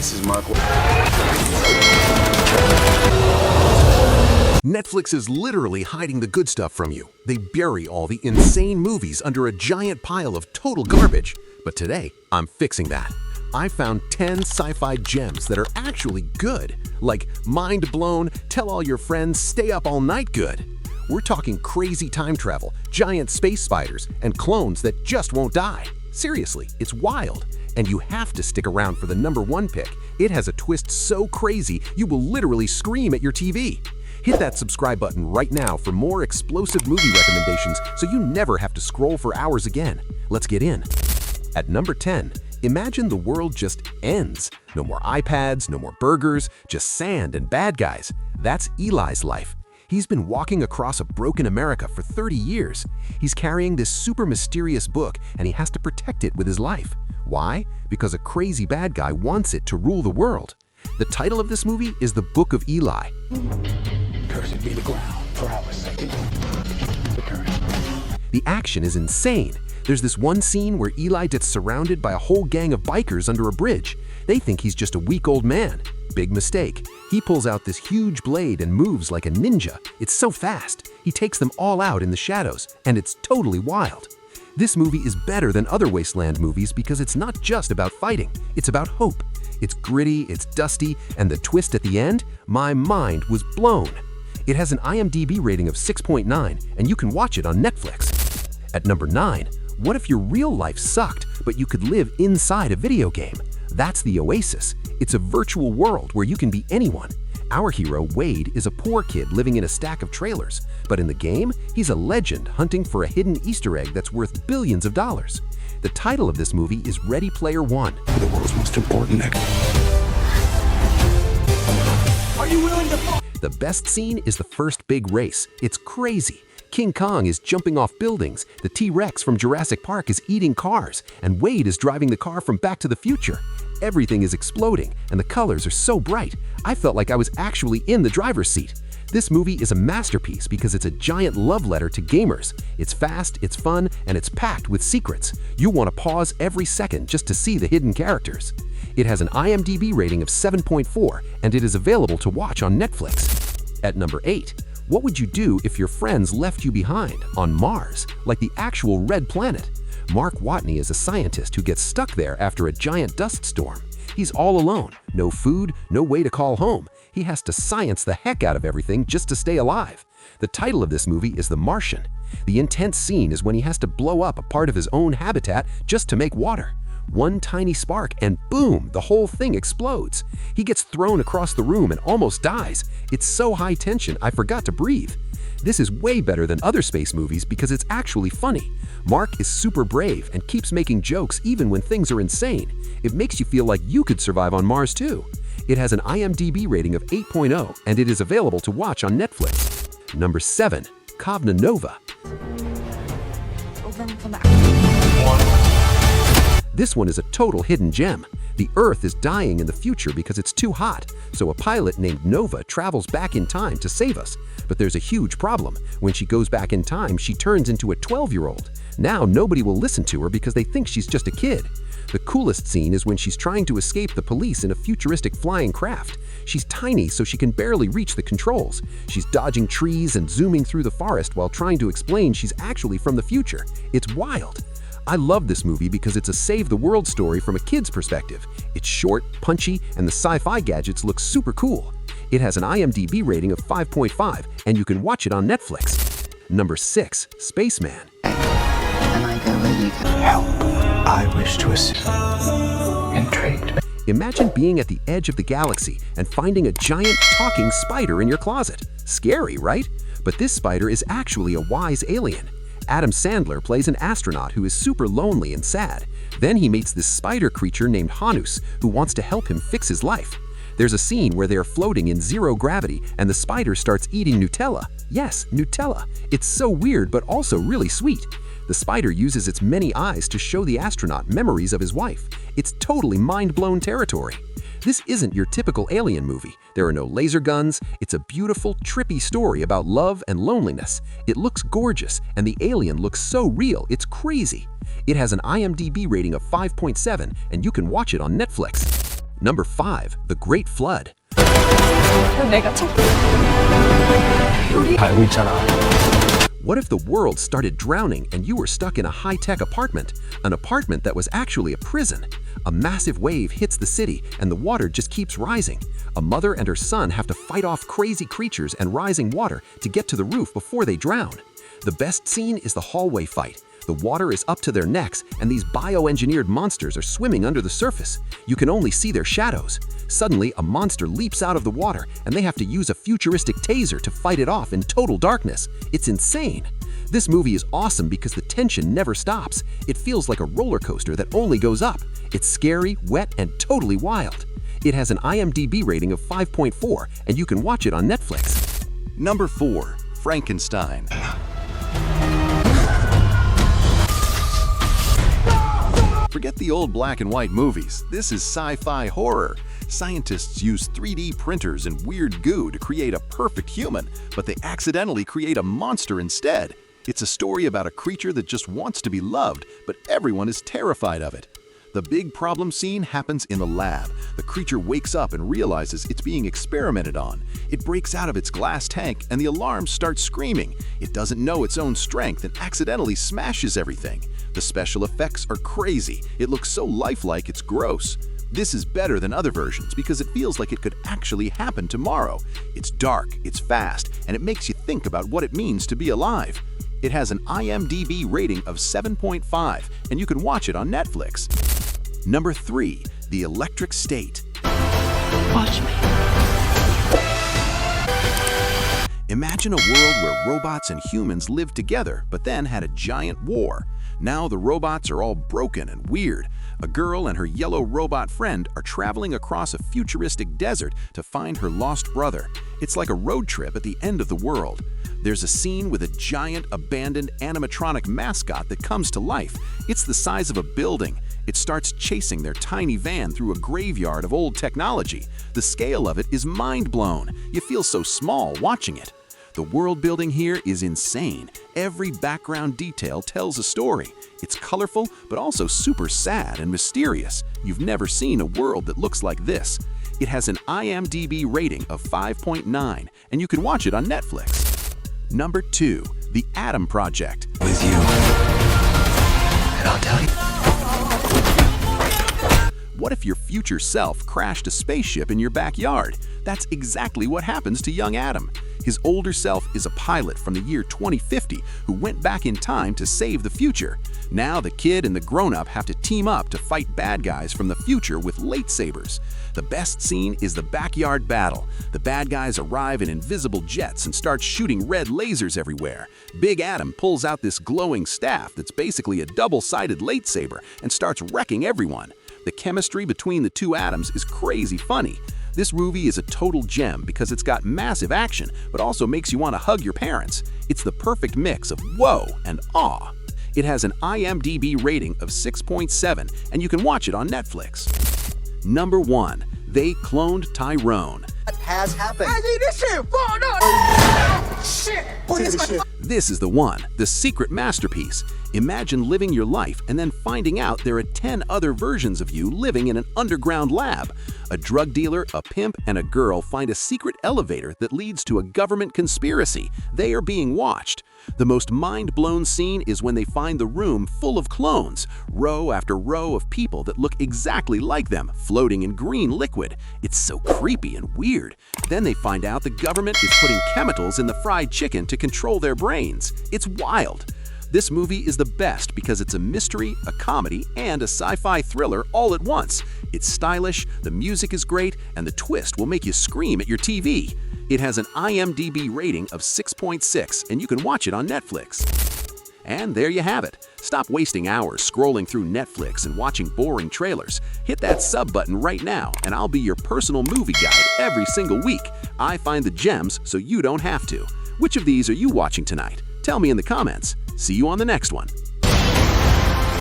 This is Mark. Netflix is literally hiding the good stuff from you. They bury all the insane movies under a giant pile of total garbage. But today, I'm fixing that. I found 10 sci-fi gems that are actually good, like mind-blown, tell all your friends, stay up all night good. We're talking crazy time travel, giant space spiders, and clones that just won't die. Seriously, it's wild. And you have to stick around for the #1 pick. It has a twist so crazy, you will literally scream at your TV. Hit that subscribe button right now for more explosive movie recommendations so you never have to scroll for hours again. Let's get in. At number 10, imagine the world just ends. No more iPads, no more burgers, just sand and bad guys. That's Eli's life. He's been walking across a broken America for 30 years. He's carrying this super mysterious book and he has to protect it with his life. Why? Because a crazy bad guy wants it to rule the world. The title of this movie is The Book of Eli. Cursed be the ground for our sake. The curse. The action is insane. There's this one scene where Eli gets surrounded by a whole gang of bikers under a bridge. They think he's just a weak old man. Big mistake. He pulls out this huge blade and moves like a ninja. It's so fast. He takes them all out in the shadows, and it's totally wild. This movie is better than other Wasteland movies because it's not just about fighting, it's about hope. It's gritty, it's dusty, and the twist at the end, my mind was blown. It has an IMDb rating of 6.9, and you can watch it on Netflix. At number 9, what if your real life sucked, but you could live inside a video game? That's The Oasis. It's a virtual world where you can be anyone. Our hero, Wade, is a poor kid living in a stack of trailers, but in the game, he's a legend hunting for a hidden Easter egg that's worth billions of dollars. The title of this movie is Ready Player One. The world's most important act. Are you willing to fall? The best scene is the first big race. It's crazy. King Kong is jumping off buildings, the T-Rex from Jurassic Park is eating cars, and Wade is driving the car from Back to the Future. Everything is exploding, and the colors are so bright, I felt like I was actually in the driver's seat. This movie is a masterpiece because it's a giant love letter to gamers. It's fast, it's fun, and it's packed with secrets. You want to pause every second just to see the hidden characters. It has an IMDb rating of 7.4, and it is available to watch on Netflix. At number 8, what would you do if your friends left you behind on Mars, like the actual red planet? Mark Watney is a scientist who gets stuck there after a giant dust storm. He's all alone, no food, no way to call home. He has to science the heck out of everything just to stay alive. The title of this movie is The Martian. The intense scene is when he has to blow up a part of his own habitat just to make water. One tiny spark and boom, the whole thing explodes. He gets thrown across the room and almost dies. It's so high tension, I forgot to breathe. This is way better than other space movies because it's actually funny. Mark is super brave and keeps making jokes even when things are insane. It makes you feel like you could survive on Mars too. It has an IMDb rating of 8.0 and it is available to watch on Netflix. Number 7, Kovna Nova. This one is a total hidden gem. The Earth is dying in the future because it's too hot, so a pilot named Nova travels back in time to save us. But there's a huge problem. When she goes back in time, she turns into a 12-year-old. Now nobody will listen to her because they think she's just a kid. The coolest scene is when she's trying to escape the police in a futuristic flying craft. She's tiny, so she can barely reach the controls. She's dodging trees and zooming through the forest while trying to explain she's actually from the future. It's wild. I love this movie because it's a save-the-world story from a kid's perspective. It's short, punchy, and the sci-fi gadgets look super cool. It has an IMDb rating of 5.5, and you can watch it on Netflix. Number 6, Spaceman. And I go where you go. Help. I wish to assist. Intrigued. Imagine being at the edge of the galaxy and finding a giant talking spider in your closet. Scary, right? But this spider is actually a wise alien. Adam Sandler plays an astronaut who is super lonely and sad. Then he meets this spider creature named Hanus who wants to help him fix his life. There's a scene where they are floating in zero gravity and the spider starts eating Nutella. Yes, Nutella. It's so weird but also really sweet. The spider uses its many eyes to show the astronaut memories of his wife. It's totally mind-blown territory. This isn't your typical alien movie. There are no laser guns. It's a beautiful, trippy story about love and loneliness. It looks gorgeous, and the alien looks so real, it's crazy. It has an IMDb rating of 5.7, and you can watch it on Netflix. Number 5. The Great Flood. 내가 참 알고 있잖아. What if the world started drowning and you were stuck in a high-tech apartment? An apartment that was actually a prison. A massive wave hits the city and the water just keeps rising. A mother and her son have to fight off crazy creatures and rising water to get to the roof before they drown. The best scene is the hallway fight. The water is up to their necks and these bioengineered monsters are swimming under the surface. You can only see their shadows. Suddenly, a monster leaps out of the water and they have to use a futuristic taser to fight it off in total darkness. It's insane. This movie is awesome because the tension never stops. It feels like a roller coaster that only goes up. It's scary, wet, and totally wild. It has an IMDb rating of 5.4 and you can watch it on Netflix. Number 4. Frankenstein. Forget the old black and white movies. This is sci-fi horror. Scientists use 3D printers and weird goo to create a perfect human, but they accidentally create a monster instead. It's a story about a creature that just wants to be loved, but everyone is terrified of it. The big problem scene happens in the lab. The creature wakes up and realizes it's being experimented on. It breaks out of its glass tank and the alarm starts screaming. It doesn't know its own strength and accidentally smashes everything. The special effects are crazy. It looks so lifelike it's gross. This is better than other versions because it feels like it could actually happen tomorrow. It's dark, it's fast, and it makes you think about what it means to be alive. It has an IMDb rating of 7.5, and you can watch it on Netflix. Number 3. The Electric State. watch me. Imagine a world where robots and humans lived together, but then had a giant war. Now the robots are all broken and weird. A girl and her yellow robot friend are traveling across a futuristic desert to find her lost brother. It's like a road trip at the end of the world. There's a scene with a giant, abandoned animatronic mascot that comes to life. It's the size of a building. It starts chasing their tiny van through a graveyard of old technology. The scale of it is mind-blown. You feel so small watching it. The world building here is insane. Every background detail tells a story. It's colorful, but also super sad and mysterious. You've never seen a world that looks like this. It has an IMDb rating of 5.9, and you can watch it on Netflix. Number 2. The Atom Project. With you. And I'll tell you. What if your future self crashed a spaceship in your backyard? That's exactly what happens to young Adam. His older self is a pilot from the year 2050 who went back in time to save the future. Now the kid and the grown-up have to team up to fight bad guys from the future with lightsabers. The best scene is the backyard battle. The bad guys arrive in invisible jets and start shooting red lasers everywhere. Big Adam pulls out this glowing staff that's basically a double-sided lightsaber and starts wrecking everyone. The chemistry between the two atoms is crazy funny. This movie is a total gem because it's got massive action, but also makes you want to hug your parents. It's the perfect mix of whoa and awe. It has an IMDb rating of 6.7, and you can watch it on Netflix. Number 1. They cloned Tyrone. Has happened. This is the one, the secret masterpiece. Imagine living your life and then finding out there are 10 other versions of you living in an underground lab. A drug dealer, a pimp, and a girl find a secret elevator that leads to a government conspiracy. They are being watched. The most mind-blown scene is when they find the room full of clones, row after row of people that look exactly like them, floating in green liquid. It's so creepy and weird. Then they find out the government is putting chemicals in the fried chicken to control their brains. It's wild. This movie is the best because it's a mystery, a comedy, and a sci-fi thriller all at once. It's stylish, the music is great, and the twist will make you scream at your TV. It has an IMDb rating of 6.6, and you can watch it on Netflix. And there you have it. Stop wasting hours scrolling through Netflix and watching boring trailers. Hit that sub button right now, and I'll be your personal movie guide every single week. I find the gems so you don't have to. Which of these are you watching tonight? Tell me in the comments. See you on the next one.